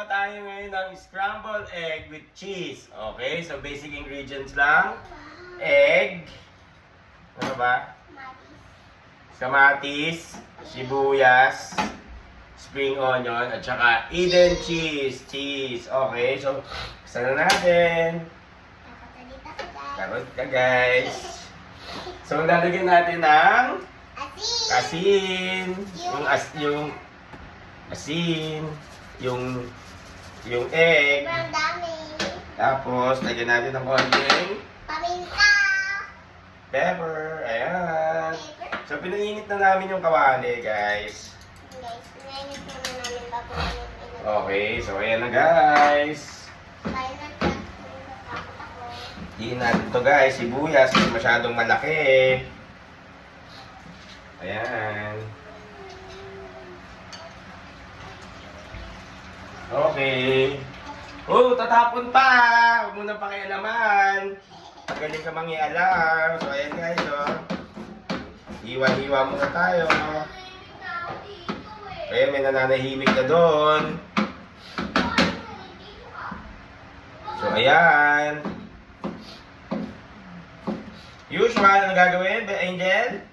Gagawa tayo ngayon ng scrambled egg with cheese. Okay, so basic ingredients lang. Egg. Ano ba? Kamatis, sibuyas, spring onion, at saka Eden cheese. Okay, so buksan na natin. Karot ka guys. So lalagyan natin ng asin. Yung asin, yung egg. Sobrang dami. Tapos lagyan natin ng konting Paminta. pepper. Ayan. So pinainit na namin yung kawali, guys. Guys, pinainit muna namin bago namin pinag- Okay, so ayan na guys. Kaya natatakot ako. Hiin natin to guys, sibuyas kasi masyadong malaki. Ayan. Okay. Oh, tatapon pa! Huwag mo nang pakialaman. Magaling ka mangialam. So ayan guys, oh. Hiwa-hiwa muna tayo. Ayan, may nananahimik na doon. So ayan. Usual, ano gagawin, Angel?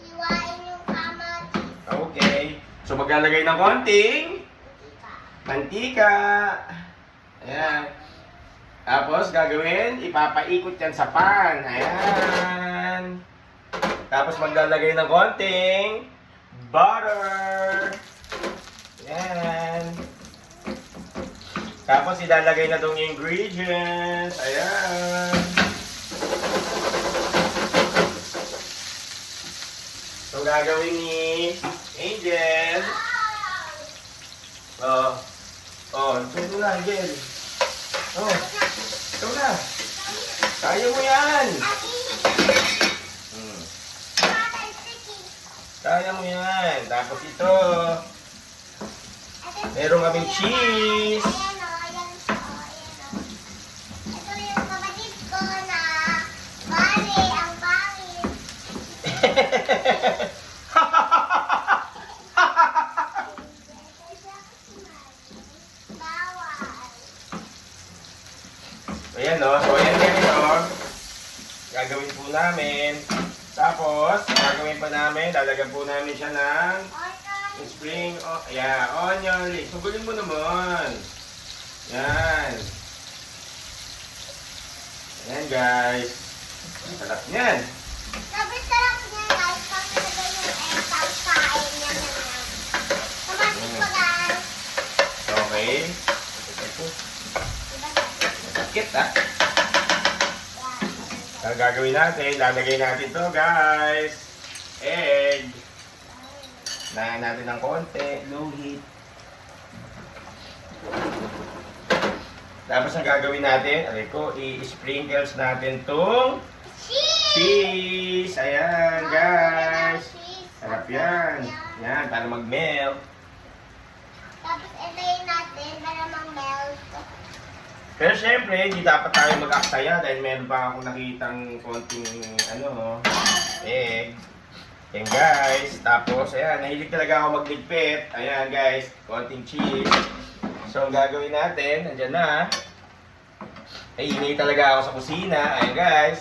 Iwain yung kamatis. Okay. So maglalagay ng konting mantika. Ayan. Tapos gagawin, ipapaikot yan sa pan. Ayan. Tapos maglalagay ng konting butter. Ayan. Tapos ilalagay na itong ingredients. Ayan. So gagawin ni Angel. Ito na, Angel. Ito na. Kaya mo yan. Kaya mo yan. Tapos ito. Meron kaming cheese. Ayan o, ayan o, ayan o. Ito yung kapatid ko na bali, ang pangit. Bawal. Ayan o. So ayan guys o. Gagawin po namin. Tapos, gagawin pa namin. Lalagyan po namin siya ng spring, onion. Sugulin mo naman. Yan. Ayan guys. Sarap niyan. Sobrang sarap niya guys. Pag nilagay yung egg, tapos kain niya na lang. Kamatis ko guys. Okay. Diba? Masakit ah. Ang gagawin natin, lalagay natin to guys. Egg. Layan natin ng konti. Low heat. Tapos ang gagawin natin, i-sprinkles natin tong cheese. Ayan guys. Sarap yan. Yan, para mag-melt. Tapos itayin natin para mag-melt. Pero syempre, hindi dapat tayo mag-aksaya dahil meron pa akong nakitang konting egg. Ayan guys. Tapos, ayan, nahilig talaga ako magligpit. Ayan guys, konting cheese. So, ang gagawin natin, andyan na. Ay, hinay talaga ako sa kusina. Ayan guys.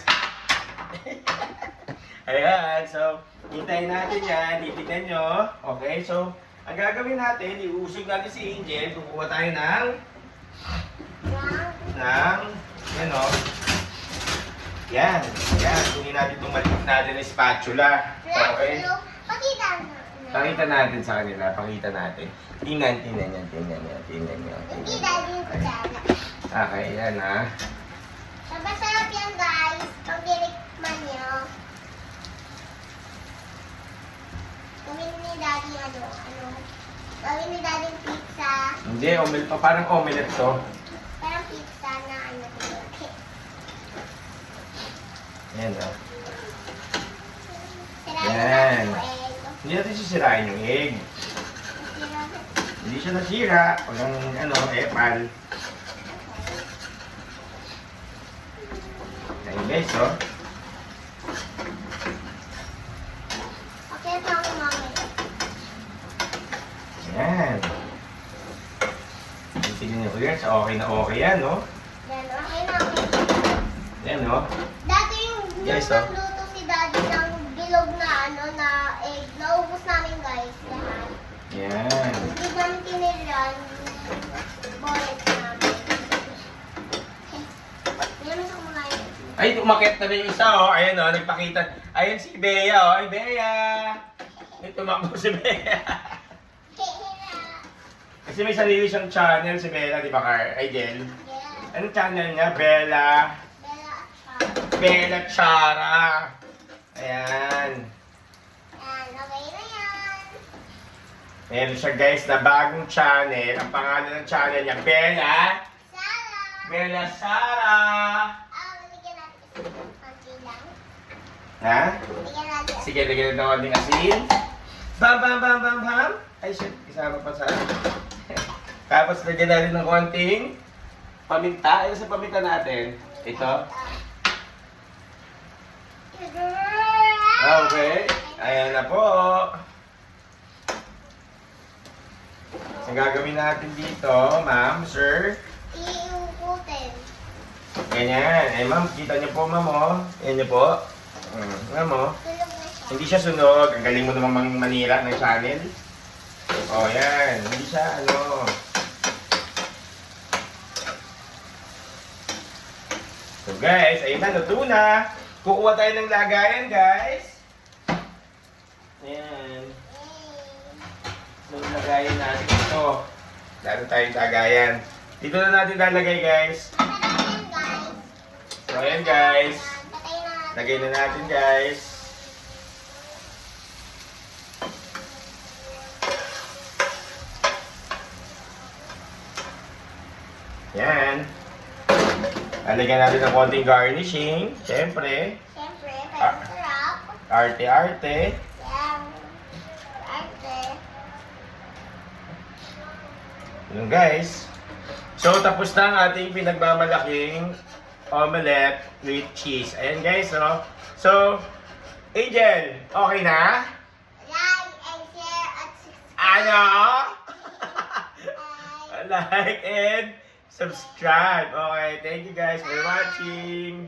Ayan, so, hintayin natin yan. Hipitan nyo. Okay, so, ang gagawin natin, iusog natin si Angel. Kukuha tayo ng yan. Kunin natin itong maliit natin na spatula. Okay? Pakita natin sa kanila. Pakita natin. Tingnan yan. Hindi dahil yung kutsara. Okay, yan ha. Masarap yan guys. Pag dinikman nyo. Gawin ni daddy gawin ni daddy pizza. Hindi, parang omelette to. Parang pizza na Yan ha. Sirain Yan. na po egg. Hindi natin sisirain yung egg. Hindi siya nasira. Walang epal. Ayan guys, oh. Okay, ito ako mamaya. Ayan. Tignan niyo guys, okay na okay yan, no? Yan, okay na okay. Yan, no? Dati yung Guys, oh. nagluto si Daddy ng bilog na na egg. Naubos namin guys lahat. Yan. Hindi namin tiniryan yung bolet namin. Yan sa kumain. Ay, umakit na rin yung isa, oh. Ayan, oh, nagpakita. Ayan si Bea, oh. Ay, Bea! Ay, tumakbo si Bea. Kasi may sarili siyang channel si Bella, di ba, Car? Ay, Jel. Yeah. Anong channel niya? Bella. Bella at Charles. Bella Chara. Ayan. Yan, okay na yan. Meron siya, guys, na bagong channel. Ang pangalan ng channel niya, Bella. Sarah! Bella Sara. Lalagyan natin kasi konti lang. Ha? Lalagyan natin. Sige, lagyan na ng asin. Bam, bam, bam, bam, bam. Ay, shit. Isama pa sa... Tapos lagyan natin ng konting paminta. Ano sa paminta natin? Ito. Okay. Ayan na po. So, ang gagawin natin dito, ma'am, sir. Iukutin. Ganyan. Eh, ma'am, kita niyo po, ma'am, oh. Ayan niyo po. Ma'am, oh. Tulog na siya. Hindi siya sunog. Ang galing mo namang manira ng channel. Oh, yan. Hindi siya, ano. So, guys, ayun na, luto na. Kukuha tayo ng lagayan, guys. Ayan. So, lagayan natin ito. Lalo tayong lagayan. Dito na natin lalagay, guys. Patayin guys. So, ayan, guys. Patayin na natin. Lagay na natin, guys. Yan. Lalagyan natin ng konting garnishing. Siyempre. Siyempre, para masarap. Arte-arte. Yan. Arte. Yun, guys. So, tapos na ang ating pinagmamalaking omelette with cheese. Ayan, guys, no? So, Angel, okay na? Like and share at subscribe. Ano? Bye. Like and subscribe. Okay, thank you guys for watching.